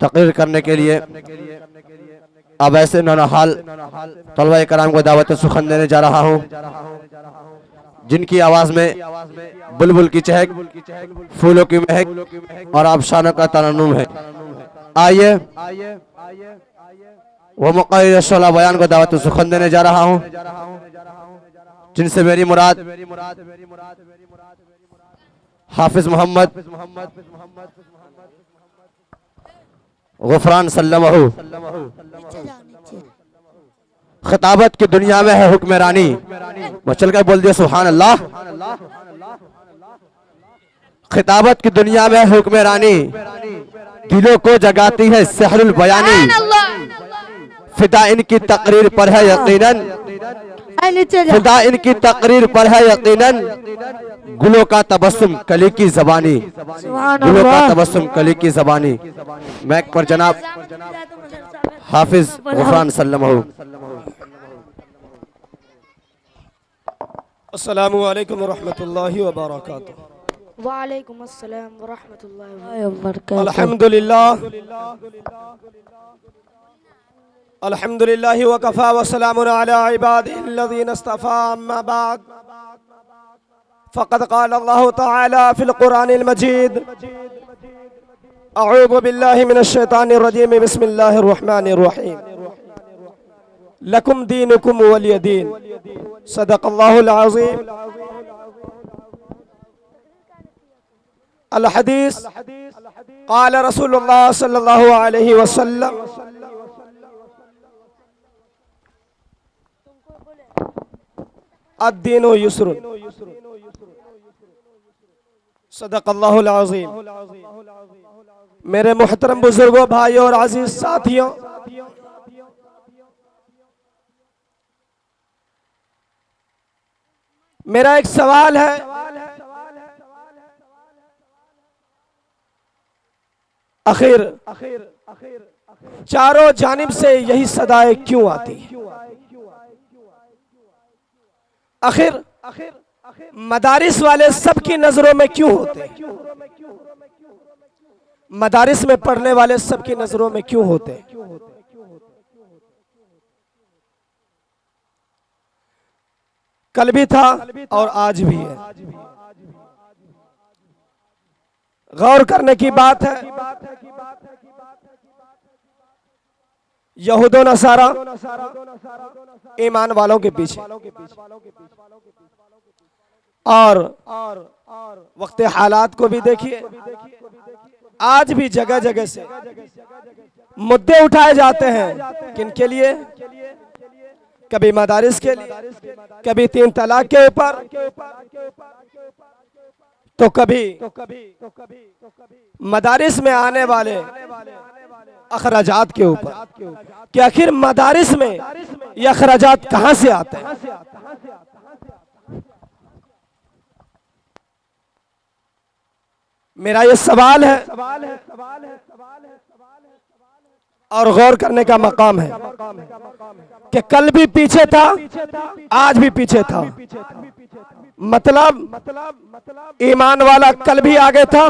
तकरीर करने के लिए अब ऐसे नौनहाल तलबा कराम को दावत सुखन देने जा रहा हूँ, जिनकी आवाज में बुलबुल की चहक, फूलों की महक और आबशानों का तरन्नुम है। आइए वो मुक़र्रिर शोला बयान को दावत सुखन देने जा रहा हूँ, जिनसे मेरी मुराद हाफिज मोहम्मद गुफरान सल्लमहु खिताबत की दुनिया में है हुक्मरानी। वो चलकर बोल दिया सुभान अल्लाह। खिताबत की दुनिया में है हुक्मरानी, दिलों को जगाती है सहरुल बयानी। फिदा इनकी तकरीर पर है यकीनन, फिदा इनकी तकरीर पर है यकीनन, गुलों का तबस्सुम कली की ज़बानी, गुलों का तबस्सुम कली की ज़बानी। मैक पर जनाब हाफिज गुफरान सल्लमहु। अस्सलामु अलैकुम वरहमतुल्लाहि वबरकातुहू। वालेकुम अस्सलाम वरहमतुल्लाहि वबरकातुहू। अल्हम्दुलिल्लाह अल्हम्दुलिल्लाहि वकफ़ा वस्सलामुन अला इबादिहिल्लज़ीना इस्तफ़ा, अम्मा बाद। फ़क़द क़ाल अल्लाहु तआला फ़िल क़ुरानिल मजीद, अऊज़ु बिल्लाहि मिनश शैतानिर रजीम, बिस्मिल्लाहिर रहमानिर रहीम। लकुम दीनुकुम वलिय दीन। सदक़ल्लाहुल अज़ीम। अल हदीस क़ाल रसूलुल्लाह सल्लल्लाहु अलैहि वसल्लम, अद्दीनु युस्रुन। सदक़ल्लाहुल अज़ीम। मेरे मुहतरम बुजुर्गों, भाइयों और अजीज साथियों, मेरा एक सवाल है, आखिर चारों जानिब से यही सदाएं क्यों आती हैं? आखिर मदारिस वाले सबकी नजरों में क्यों होते हैं? मदारिस में पढ़ने वाले सबकी नजरों में क्यों होते हैं? कल भी था और आज भी है। गौर करने की बात है, यहूद व नसारा ईमान वालों के पीछे, और वक्त हालात को भी देखिए, आज भी जगह जगह से मुद्दे उठाए जाते हैं। किन के लिए? कभी मदारिस के लिए, कभी 3 तलाक के ऊपर, तो कभी मदारिस में आने वाले अखराजात के ऊपर कि आखिर मदारिस में ये अखराजात कहां से आते हैं। मेरा ये सवाल है और गौर करने का मकाम है कि कल भी पीछे था, आज भी पीछे था। मतलब ईमान वाला कल भी आगे था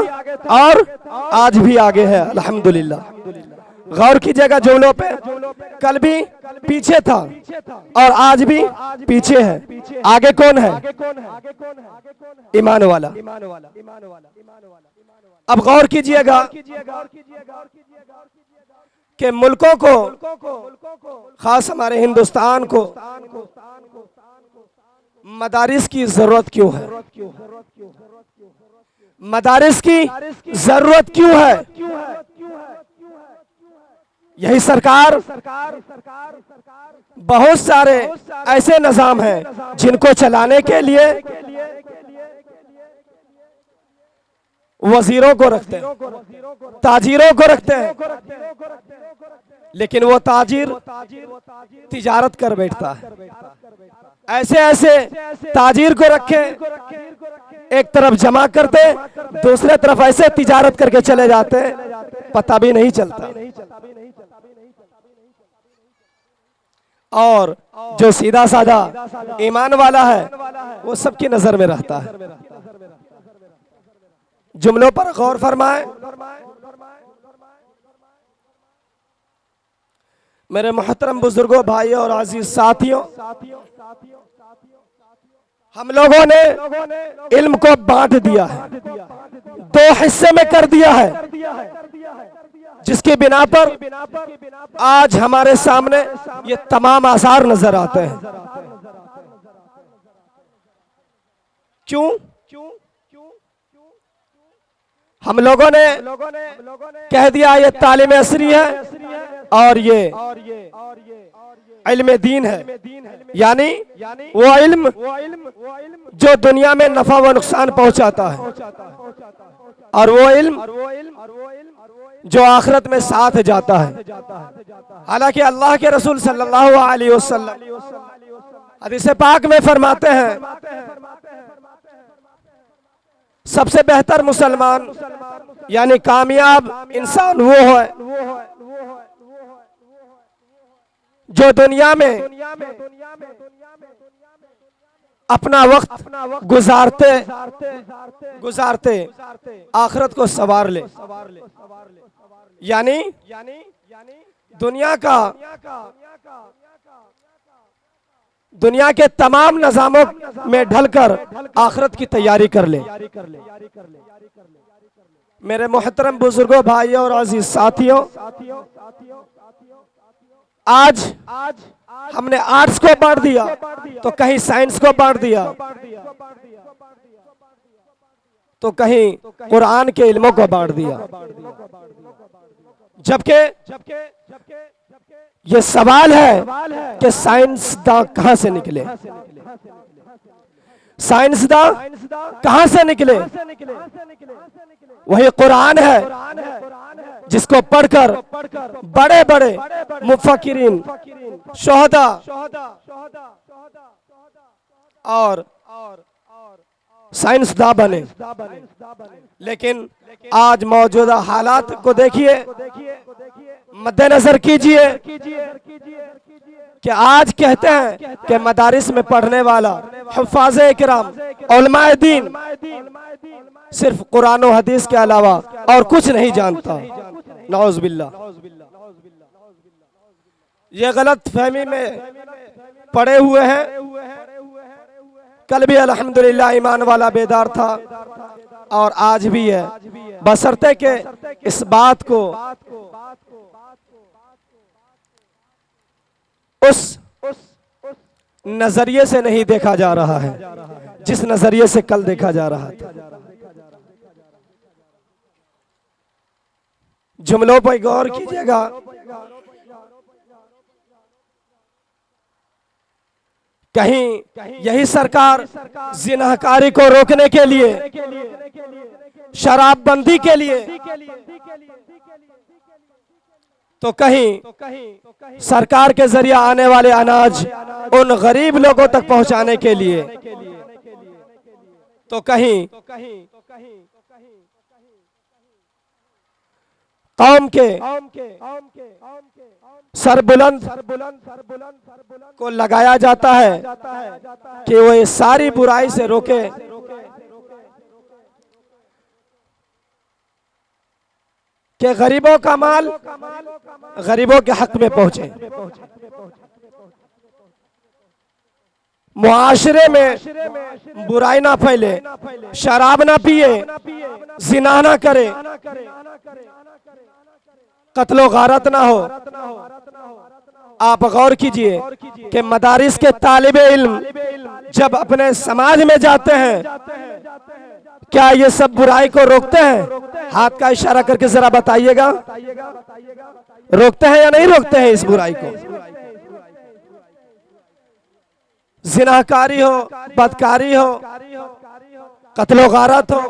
और आज भी आगे है। अल्हम्दुलिल्लाह। गौर कीजिएगा जुमलों पे, कल भी पीछे था और आज भी पीछे है। आगे कौन है? ईमान वाला। अब गौर कीजिएगा कि मुल्कों को, खास हमारे हिंदुस्तान को, मदारिस की जरूरत क्यों है? मदारिस की जरूरत क्यों है? यही सरकार बहुत सारे ऐसे निजाम हैं जिनको चलाने के लिए वजीरों को रखते हैं, ताजिरों को रखते हैं, लेकिन वो ताजिर तिजारत कर बैठता है। ऐसे ऐसे ताजिर को रखे, एक तरफ जमा करते, दूसरे तरफ ऐसे तिजारत करके चले जाते, पता भी नहीं चलता। और जो सीधा साधा ईमान वाला है वो सबकी नजर में रहता है। जुमलों पर गौर फरमाएं। मेरे मोहतरम बुजुर्गों, भाइयों और अजीज साथियों, हम लोगों ने इल्म को बांट दिया है, दो हिस्से में कर दिया है, जिसकी बिना पर आज हमारे सामने ये तमाम आसार नजर आते हैं। क्यों? हम लोगों ने कह दिया ये तालीम असरी है और ये इल्म दीन है, यानी वो इल्म जो दुनिया में नफा व नुकसान पहुंचाता है, और वो इल्म जो आखिरत में साथ जाता है। हालांकि अल्लाह के रसूल सल्लल्लाहु अलैहि वसल्लम हदीस पाक में फरमाते हैं, सबसे बेहतर मुसलमान यानी कामयाब इंसान वो है जो दुनिया में अपना वक्त गुजारते आखिरत को संवार ले। यानी दुनिया के तमाम निजामों में ढलकर आखिरत की तैयारी कर ले। मेरे मोहतरम बुजुर्गों, भाइयों और अजीज साथियों, आज हमने आर्ट्स को बांट दिया तो कहीं साइंस को बांट दिया, तो कहीं कुरान के इल्मों को बांट दिया। जबकि ये सवाल है कि साइंसदां कहां से निकले, साइंसदां कहां से निकले? वही कुरान है जिसको पढ़कर बड़े बड़े मुफक्किरीन, शोहदा और साइंसदां बने। लेकिन आज मौजूदा हालात को देखिए, मद्देनजर कीजिए कि आज कहते हैं कि मदारिस में पढ़ने वाला हुफ़ाज़े इकराम, उलमाए दीन सिर्फ कुरान और हदीस के अलावा और कुछ नहीं जानता। नौज़ बिल्लाह। ये गलत फहमी में पड़े हुए हैं। कल भी अल्हम्दुलिल्लाह ईमान वाला बेदार था और आज भी है, बशर्ते के इस बात को उस नजरिए से नहीं देखा जा रहा है जिस नजरिए से कल देखा जा रहा था। जुमलों पर गौर कीजिएगा। कहीं यही सरकार जिनाहकारी को रोकने के लिए, शराबबंदी के लिए, तो कहीं सरकार के जरिए आने वाले अनाज उन गरीब लोगों तक पहुंचाने के लिए, तो कहीं कौम के सरबुलंद को लगाया जाता है कि वो ये सारी बुराई से रोके, कि गरीबों का माल गरीबों के हक में पहुंचे, मुआशरे में बुराई ना फैले, शराब ना पिए, जिना ना करे, कत्लो गारत ना हो। आप गौर कीजिए कि मदारिस के तालिबे इल्म जब अपने समाज में जाते हैं क्या ये सब बुराई को रोकते हैं? हाथ का इशारा करके जरा बताइएगा, रोकते हैं या नहीं रोकते हैं इस बुराई को? जिनाकारी हो, बदकारी हो, कत्लो गारत हो,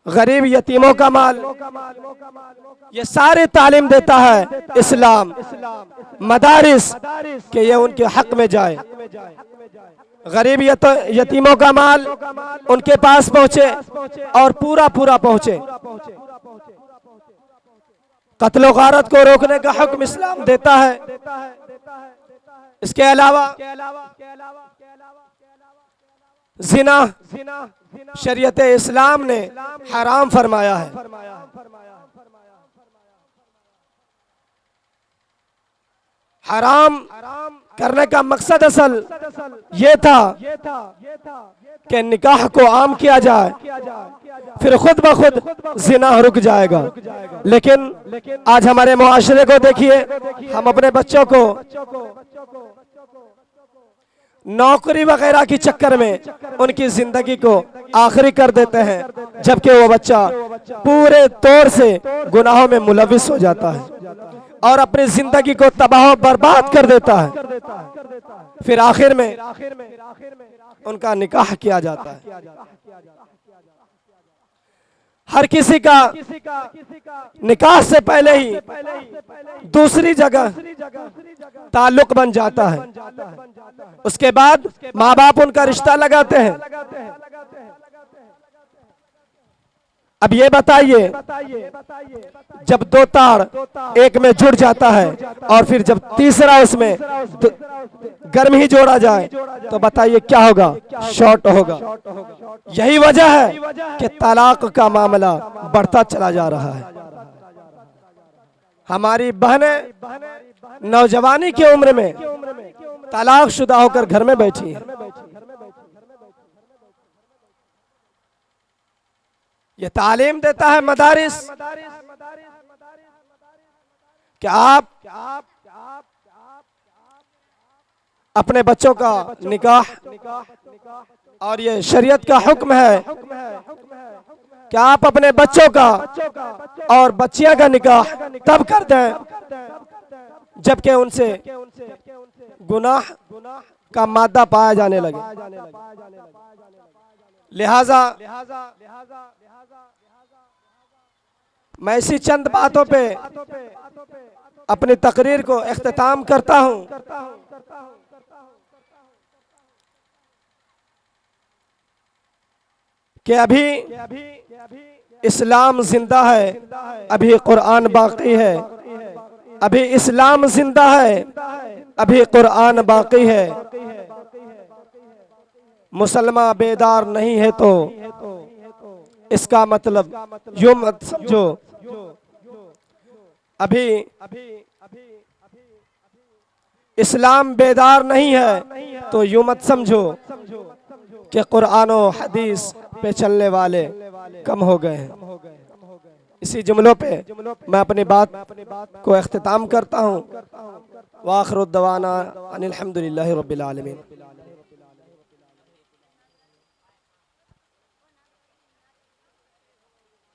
गरीब यतीमों का माल, ये सारी तालीम देता है इस्लाम, मदारिस के ये उनके हक में जाए। गरीब यतीमों का माल उनके पास पहुंचे और पूरा पूरा पहुंचे। कत्लो गारत को रोकने का हुक्म इस्लाम देता है। इसके अलावा जिना शरीयत इस्लाम ने हराम फरमाया है। हराम करने का मकसद असल ये था कि निकाह को आम किया जाए, फिर खुद ब खुद जिना रुक जाएगा। लेकिन आज हमारे मुआशरे को देखिए, हम अपने बच्चों को नौकरी वगैरह के चक्कर में उनकी जिंदगी को आखिरी कर देते हैं, जबकि वो बच्चा पूरे तौर से गुनाहों में मुलविस हो जाता है और अपनी जिंदगी को तबाह बर्बाद कर देता है। फिर आखिर में उनका निकाह किया जाता है। हर किसी का निकाह से पहले ही दूसरी जगह ताल्लुक बन जाता है। उसके बाद माँ बाप उनका रिश्ता लगाते हैं। अब ये बताइए, जब दो तार एक में जुड़ जाता है और फिर जब तीसरा उसमें गर्म ही जोड़ा जाए तो बताइए क्या होगा? शॉर्ट होगा। यही वजह है कि तलाक का मामला बढ़ता चला जा रहा है। हमारी बहनें नौजवानी की उम्र में तलाक शुदा होकर घर में बैठी हैं। ये तालीम देता है मदारिस कि आप अपने बच्चों का निकाह, और ये शरीयत का हुक्म है कि आप अपने बच्चों का और बच्चियां का निकाह तब कर दें जबकि उनसे गुनाह का मादा पाया जाने लगे। लिहाजा मैं इसी चंद बातों पे अपनी तकरीर को इख्तिताम करता हूं कि अभी इस्लाम जिंदा है, अभी कुरान बाकी है। अभी इस्लाम जिंदा है, अभी कुरान बाकी है। मुसलमान बेदार नहीं है तो इसका मतलब यूं मत समझो, अभी इस्लाम बेदार नहीं है तो यूं मत समझो कि कुरान और हदीस पे चलने वाले कम हो गए हैं। इसी जुमलों पे मैं अपनी बात को इख्तिताम करता हूँ। वाखिर दवाना अनिल हम्दुलिल्लाहि रब्बिल आलमीन।